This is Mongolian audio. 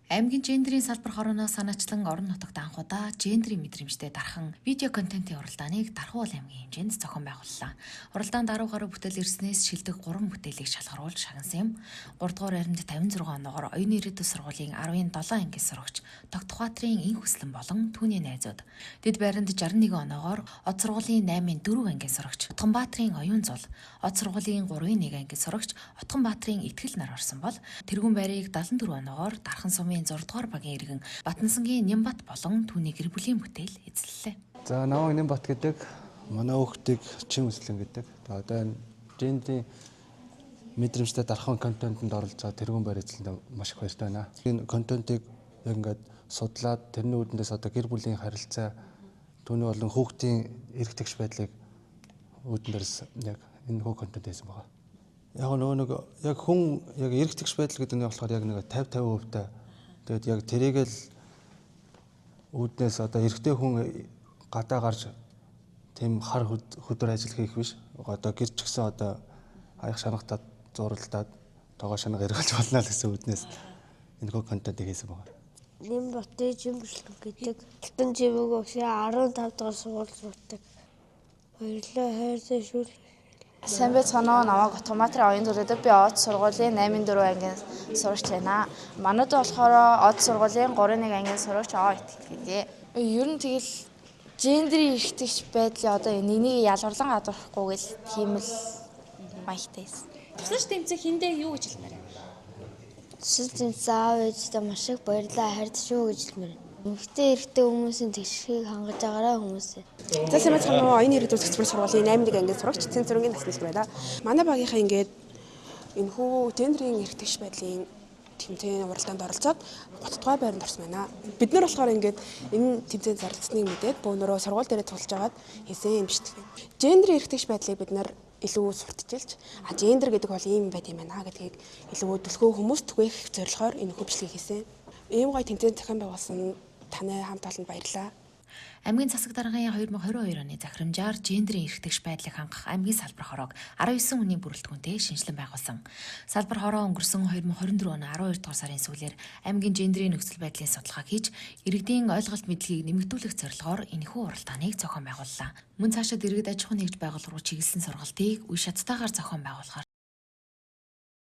Аймгийн гендрийн салбар хорооноос санаачлан орон нутагт анхудаа гендрийн мэдрэмжтэй дархан видео контентын уралдааныг Дархуул аймгийн хэмжээнд зохион байгууллаа. Уралдаанд 10 гаруй бүтээл ирснээс шилдэг 3 бүтээлийг шалгаруулж шагнасан юм. 3 дугаар баримт 56 оноогоор оюуны ирээдүйн сургуулийн 17 ангис сурагч Тогтох Баатрын ин хүслэн болон түүний найзууд. Дэд баримт 61 оноогоор Од сургуулийн 8-4 ангис сурагч Отгон Баатрын оюун зул, Од сургуулийн 3-1 ангис сурагч Отгон Баатрын итгэл нар орсон бол тэргүүн байрыг 74 оноогоор Дархан сумын 6 дугаар багийн иргэн Батнасангийн Нямбат болон түүний гэр бүлийн бүтээл эзэллээ. За намайг Нямбат гэдэг, манай хүүхдийг Чин Хүслэн гэдэг. Одоо энэ гендрийн мэдрэмжтэй дархан контентэнд оролцоод тэргүүн байр эзэлэнд маш их баяртай байна. Энэ контентыг яг ингээд судлаад тэрний үднээс одоо гэр бүлийн харилцаа, түүний болон хүүхдийн эрх тэгш байдлыг үүднээс яг энэ хөө контент хийсэн байгаа. Яг нэг яг хүн яг эрх тэгш байдал гэдэг нь болохоор яг нэг 50-50% та. Тэгээд яг тэрийг л үүднээс одоо эрэгтэй хүн гадаа гарч тийм хар хөдөр ажил хийх биш. Одоо гэр ч гэсэн одоо хаях шанагтаад зуралдаад тоогоо шанага эргэлж болно л гэсэн үүднээс энэ хөө контент хийсэн байгаа. Нямбатын Чин Хүслэн гэдэг. Алтан жимэг өгсөн 15 дахь сургууль сурдаг. Баярлалаа хайртай шүү. Сайн байцгаана уу, намайг Отгон Баатрын оюун зул гэдэг. Би Од сургуулийн 8-4 ангийн сурагч байна. Манайд болохоор Од сургуулийн 3-1 ангийн сурагч Аа итгэл гэдэг. Ер нь тэгэл гендрийн эрх тэгш байдлыг одоо нэгнийг ялгарлан гадуурхахгүйгээл тийм л маягтай байсан. Тусаж тэмцэх хиндэ юу гэж хэлмээр вэ? Тусаж тэмцэх аав ээжтэй маш их баярлалаа хайртай шүү гэж хэлмээр. Эмэгтэй эрэгтэй хүмүүсийн тэгшгийг хангаж байгаарай хүмүүсээ. За сайн байцгаана уу, оюуны ирээдүйн зөвлөх сургуулийн 8-1 ангийн сурагч Цэнцүрэнгийн наснаас байна. Манай багийнхаа ингээд энэ хүү гендрийн эрх тэгш байдлын тэмцээний уралдаанд оролцоод 3 дугаар байранд орсон байна. Бид нар болохоор ингээд энэ тэмцээнд зарлцсныг мэдээд бөөнөрөө сургууль дээрээ цуглаж аваад хийсэн юм биш үү. Гендрийн эрх тэгш байдлыг бид нар илүү сурталчилж, гендер гэдэг бол ийм байт юм байна гэдгийг илүү төлхөө хүмүүст түгээх зорилгоор энэ хөвчлөгийг хийсэн. Ийм гоё тэмцээнд зохион байгуулсан таны хамт олонд баярлалаа. Аймгийн засаг даргын 2022 оны захирамжаар гендрийн эрх тэгш байдлыг хангах аймгийн салбар хороог 19 хүний бүрэлдэхүүнтэй шинжилэн байгуулсан. Салбар хороо өнгөрсөн 2024 оны 12 дугаар сарын сүүлээр аймгийн гендрийн нөхцөл байдлын судалгаа хийж, иргэдийн ойлголт мэдлэгийг нэмэгдүүлэх зорилгоор энэхүү уралдааныг зохион байгууллаа. Мөн цаашид иргэд аж ахуйн нэгж байгууллага руу чиглэсэн сургалтыг үе шаттайгаар зохион байгуулахаар